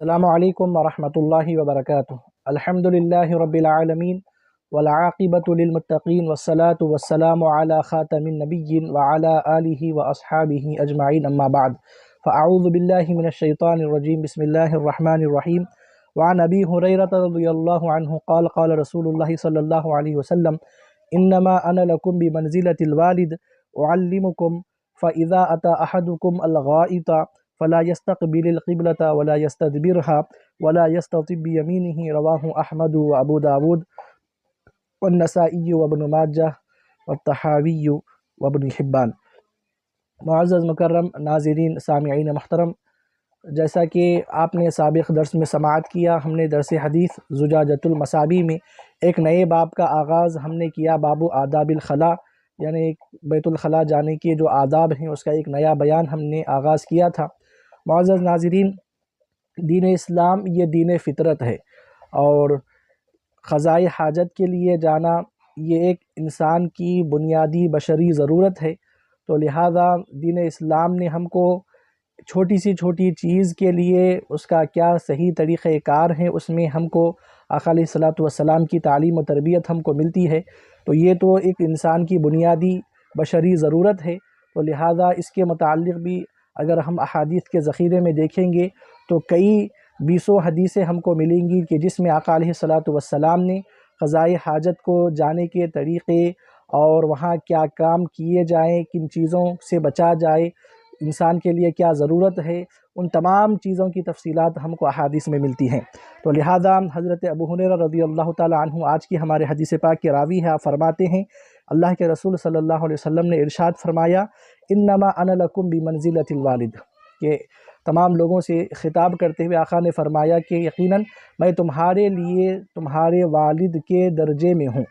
السلام علیکم ورحمۃ اللہ وبرکاتہ۔ الحمد للہ رب العالمین والعاقبۃ للمتقین والصلاة والسلام علی خاتم النبیین وعلی آلہ واصحابہ اجمعین، اما بعد فاعوذ باللہ من الشیطان الرجیم، بسم اللہ الرحمن الرحیم۔ وعن ابی ہریرۃ رضی اللہ عنہ قال قال رسول اللہ صلی اللہ علیہ وسلم انما انا لکم بمنزلۃ الوالد اعلمکم فاذا اتى احدکم الغائط فلا يستقبل القبلة ولا يستدبرها ولا يستطب بيمينه، رواه احمد وابو داود والنسائی وابن ماجہ والطحاوی وابن حبان۔ معزز مکرم ناظرین سامعین محترم، جیسا کہ آپ نے سابق درس میں سماعت کیا، ہم نے درس حدیث زجاجۃ المصابیح میں ایک نئے باب کا آغاز ہم نے کیا، باب آداب الخلاء، یعنی بیت الخلاء جانے کے جو آداب ہیں اس کا ایک نیا بیان ہم نے آغاز کیا تھا۔ معزز ناظرین، دین اسلام یہ دین فطرت ہے، اور قضائے حاجت کے لیے جانا یہ ایک انسان کی بنیادی بشری ضرورت ہے۔ تو لہٰذا دین اسلام نے ہم کو چھوٹی سی چھوٹی چیز کے لیے اس کا کیا صحیح طریقہ کار ہے، اس میں ہم کو آقا علیہ الصلوۃ والسلام کی تعلیم و تربیت ہم کو ملتی ہے۔ تو یہ تو ایک انسان کی بنیادی بشری ضرورت ہے، تو لہٰذا اس کے متعلق بھی اگر ہم احادیث کے ذخیرے میں دیکھیں گے تو کئی بیسوں حدیثیں ہم کو ملیں گی کہ جس میں آقا علیہ الصلوۃ والسلام نے قضائے حاجت کو جانے کے طریقے اور وہاں کیا کام کیے جائیں، کن چیزوں سے بچا جائے، انسان کے لیے کیا ضرورت ہے، ان تمام چیزوں کی تفصیلات ہم کو احادیث میں ملتی ہیں۔ تو لہٰذا حضرت ابو ہریرہ رضی اللہ تعالی عنہ آج کی ہمارے حدیث پاک کے راوی ہے، آپ فرماتے ہیں اللہ کے رسول صلی اللہ علیہ وسلم نے ارشاد فرمایا انما انا لکم بمنزلۃ الوالد، کہ تمام لوگوں سے خطاب کرتے ہوئے آقا نے فرمایا کہ یقیناً میں تمہارے لیے تمہارے والد کے درجے میں ہوں،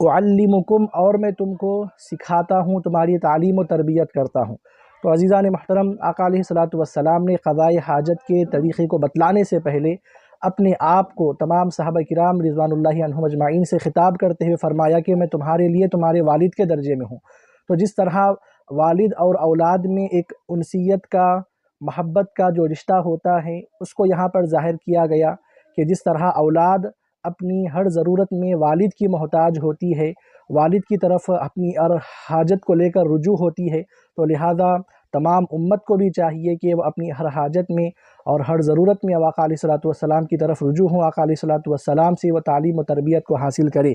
اعلمکم، اور میں تم کو سکھاتا ہوں، تمہاری تعلیم و تربیت کرتا ہوں۔ تو عزیزان محترم، آقا علیہ الصلوۃ والسلام نے قضائے حاجت کے طریقے کو بتلانے سے پہلے اپنے آپ کو تمام صحابہ کرام رضوان اللہ عنہم اجمعین سے خطاب کرتے ہوئے فرمایا کہ میں تمہارے لیے تمہارے والد کے درجے میں ہوں۔ تو جس طرح والد اور اولاد میں ایک انسیت کا، محبت کا جو رشتہ ہوتا ہے، اس کو یہاں پر ظاہر کیا گیا کہ جس طرح اولاد اپنی ہر ضرورت میں والد کی محتاج ہوتی ہے، والد کی طرف اپنی ہر حاجت کو لے کر رجوع ہوتی ہے، تو لہٰذا تمام امت کو بھی چاہیے کہ وہ اپنی ہر حاجت میں اور ہر ضرورت میں آقا علیہ الصلوۃ والسلام کی طرف رجوع ہوں، آقا علیہ الصلوۃ والسلام سے وہ تعلیم و تربیت کو حاصل کرے۔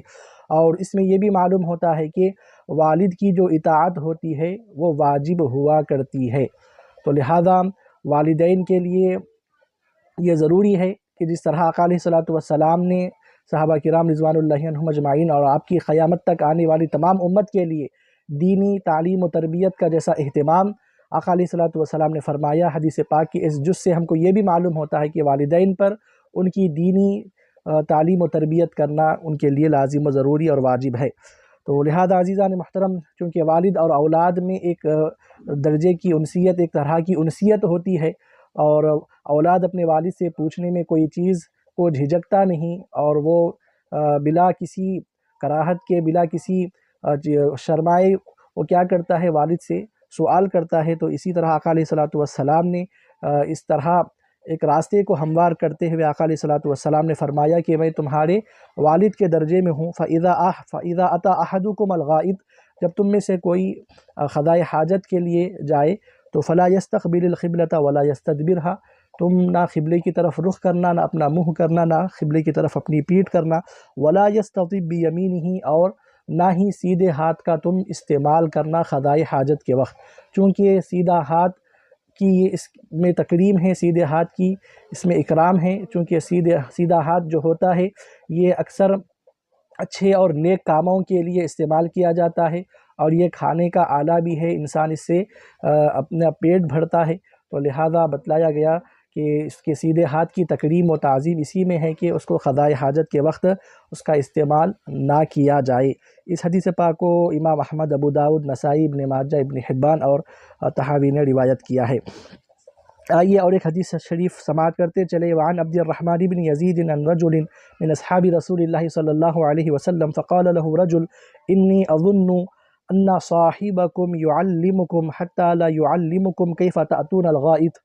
اور اس میں یہ بھی معلوم ہوتا ہے کہ والد کی جو اطاعت ہوتی ہے وہ واجب ہوا کرتی ہے۔ تو لہٰذا والدین کے لیے یہ ضروری ہے کہ جس طرح آقا علیہ الصلوۃ والسلام نے صحابہ کرام رضوان اللہ عنہم اجمعین اور آپ کی قیامت تک آنے والی تمام امت کے لیے دینی تعلیم و تربیت کا جیسا اہتمام آقا علیہ الصلوۃ والسلام نے فرمایا، حدیث پاک کی اس جز سے ہم کو یہ بھی معلوم ہوتا ہے کہ والدین پر ان کی دینی تعلیم و تربیت کرنا ان کے لیے لازم و ضروری اور واجب ہے۔ تو لہذا عزیزان محترم، چونکہ والد اور اولاد میں ایک درجے کی انسیت، ایک طرح کی انسیت ہوتی ہے، اور اولاد اپنے والد سے پوچھنے میں کوئی چیز کو جھجکتا نہیں، اور وہ بلا کسی کراہت کے، بلا کسی شرمائے وہ کیا کرتا ہے، والد سے سوال کرتا ہے۔ تو اسی طرح آقا علیہ الصلوۃ والسلام نے اس طرح ایک راستے کو ہموار کرتے ہوئے آقا علیہ الصلوۃ والسلام نے فرمایا کہ میں تمہارے والد کے درجے میں ہوں۔ فَإِذَا أَتَى أَحَدُكُمُ الْغَائِطَ، جب تم میں سے کوئی قضائے حاجت کے لیے جائے تو فَلَا يَسْتَقْبِلِ الْقِبْلَةَ وَلَا يَسْتَدْبِرْهَا، تم نہ قبلے کی طرف رخ کرنا، نہ اپنا منہ کرنا، نہ قبلے کی طرف اپنی پیٹھ کرنا، وَلَا يَسْتَطِبْ بِيَمِينِهِ، اور نہ ہی سیدھے ہاتھ کا تم استعمال کرنا قضائے حاجت کے وقت، چونکہ سیدھا ہاتھ کی اس میں تکریم ہے، سیدھے ہاتھ کی اس میں اکرام ہے، چونکہ سیدھا ہاتھ جو ہوتا ہے یہ اکثر اچھے اور نیک کاموں کے لیے استعمال کیا جاتا ہے، اور یہ کھانے کا آلہ بھی ہے، انسان اس سے اپنا پیٹ بھرتا ہے۔ تو لہٰذا بتلایا گیا کہ اس کے سیدھے ہاتھ کی تکریم و تعظیم اسی میں ہے کہ اس کو قضائے حاجت کے وقت اس کا استعمال نہ کیا جائے۔ اس حدیث پاک کو امام احمد، ابو داود، نسائی، ابن ماجہ، ابن حبان اور طحاوی نے روایت کیا ہے۔ آئیے اور ایک حدیث شریف سماعت کرتے چلے۔ وعن عبد الرحمن بن یزید عن رجل من اصحاب رسول اللہ صلی اللہ علیہ وسلم فقال له رجل انی اظن ان صاحبکم یعلمکم حتی لا یعلمکم کیف تأتون الغائط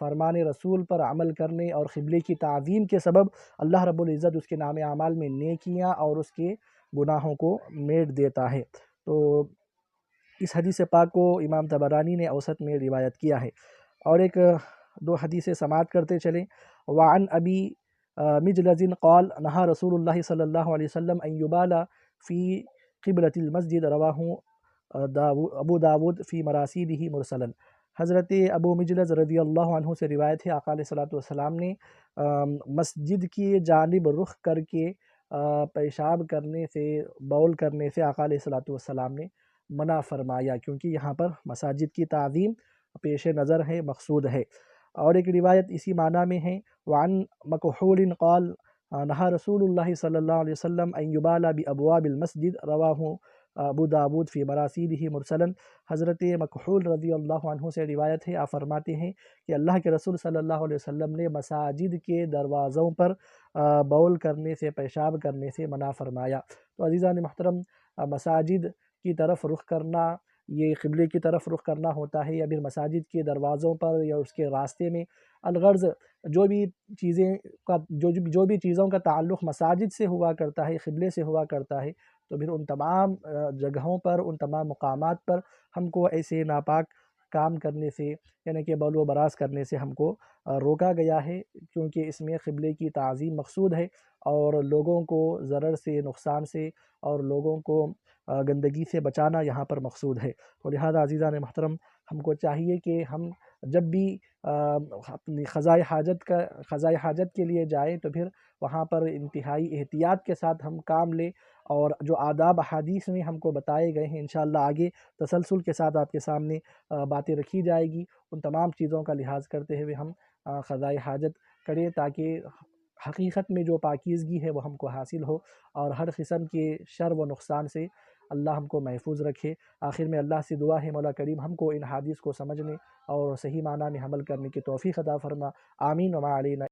فرمان رسول پر عمل کرنے اور قبلے کی تعظیم کے سبب اللہ رب العزت اس کے نام اعمال میں نیکیاں اور اس کے گناہوں کو میٹ دیتا ہے۔ تو اس حدیث پاک کو امام طبرانی نے اوسط میں روایت کیا ہے۔ اور ایک دو حدیثیں سماعت کرتے چلیں۔ وعن ابی مجلز قال نہا رسول اللہ صلی اللہ علیہ وسلم ان یبال فی قبلۃ المسجد، رواہ ابو داود فی مراسیلہ مرسلا۔ حضرت ابو مجلز رضی اللہ عنہ سے روایت ہے، آقا علیہ الصلوۃ والسلام نے مسجد کی جانب رخ کر کے پیشاب کرنے سے، بول کرنے سے آقا علیہ الصلوۃ والسلام نے منع فرمایا، کیونکہ یہاں پر مساجد کی تعظیم پیش نظر ہے، مقصود ہے۔ اور ایک روایت اسی معنی میں ہے، وعن مکحول قال نہا رسول اللہ صلی اللہ علیہ وسلم ان یبال بابواب المسجد، رواہ ابو داود فی مراسیلہ مرسلا۔ حضرت مکحول رضی اللہ عنہ سے روایت ہے، آپ فرماتے ہیں کہ اللہ کے رسول صلی اللہ علیہ وسلم نے مساجد کے دروازوں پر بول کرنے سے، پیشاب کرنے سے منع فرمایا۔ تو عزیزان محترم، مساجد کی طرف رخ کرنا، یہ قبلے کی طرف رخ کرنا ہوتا ہے، یا پھر مساجد کے دروازوں پر یا اس کے راستے میں، الغرض جو بھی چیزوں کا تعلق مساجد سے ہوا کرتا ہے، قبلے سے ہوا کرتا ہے، تو پھر ان تمام جگہوں پر، ان تمام مقامات پر ہم کو ایسے ناپاک کام کرنے سے، یعنی کہ بول و براز کرنے سے ہم کو روکا گیا ہے، کیونکہ اس میں قبلے کی تعظیم مقصود ہے، اور لوگوں کو ضرر سے، نقصان سے، اور لوگوں کو گندگی سے بچانا یہاں پر مقصود ہے۔ تو لہذا عزیزان محترم، ہم کو چاہیے کہ ہم جب بھی اپنی قضائے حاجت کے لیے جائیں تو پھر وہاں پر انتہائی احتیاط کے ساتھ ہم کام لیں، اور جو آداب احادیث میں ہم کو بتائے گئے ہیں، انشاءاللہ آگے تسلسل کے ساتھ آپ کے سامنے باتیں رکھی جائے گی، ان تمام چیزوں کا لحاظ کرتے ہوئے ہم قضائے حاجت کریں، تاکہ حقیقت میں جو پاکیزگی ہے وہ ہم کو حاصل ہو، اور ہر قسم کے شر و نقصان سے اللہ ہم کو محفوظ رکھے۔ آخر میں اللہ سے دعا ہے، مولا کریم ہم کو ان حدیث کو سمجھنے اور صحیح معنی میں عمل کرنے کی توفیق عطا فرما۔ آمین وما علینا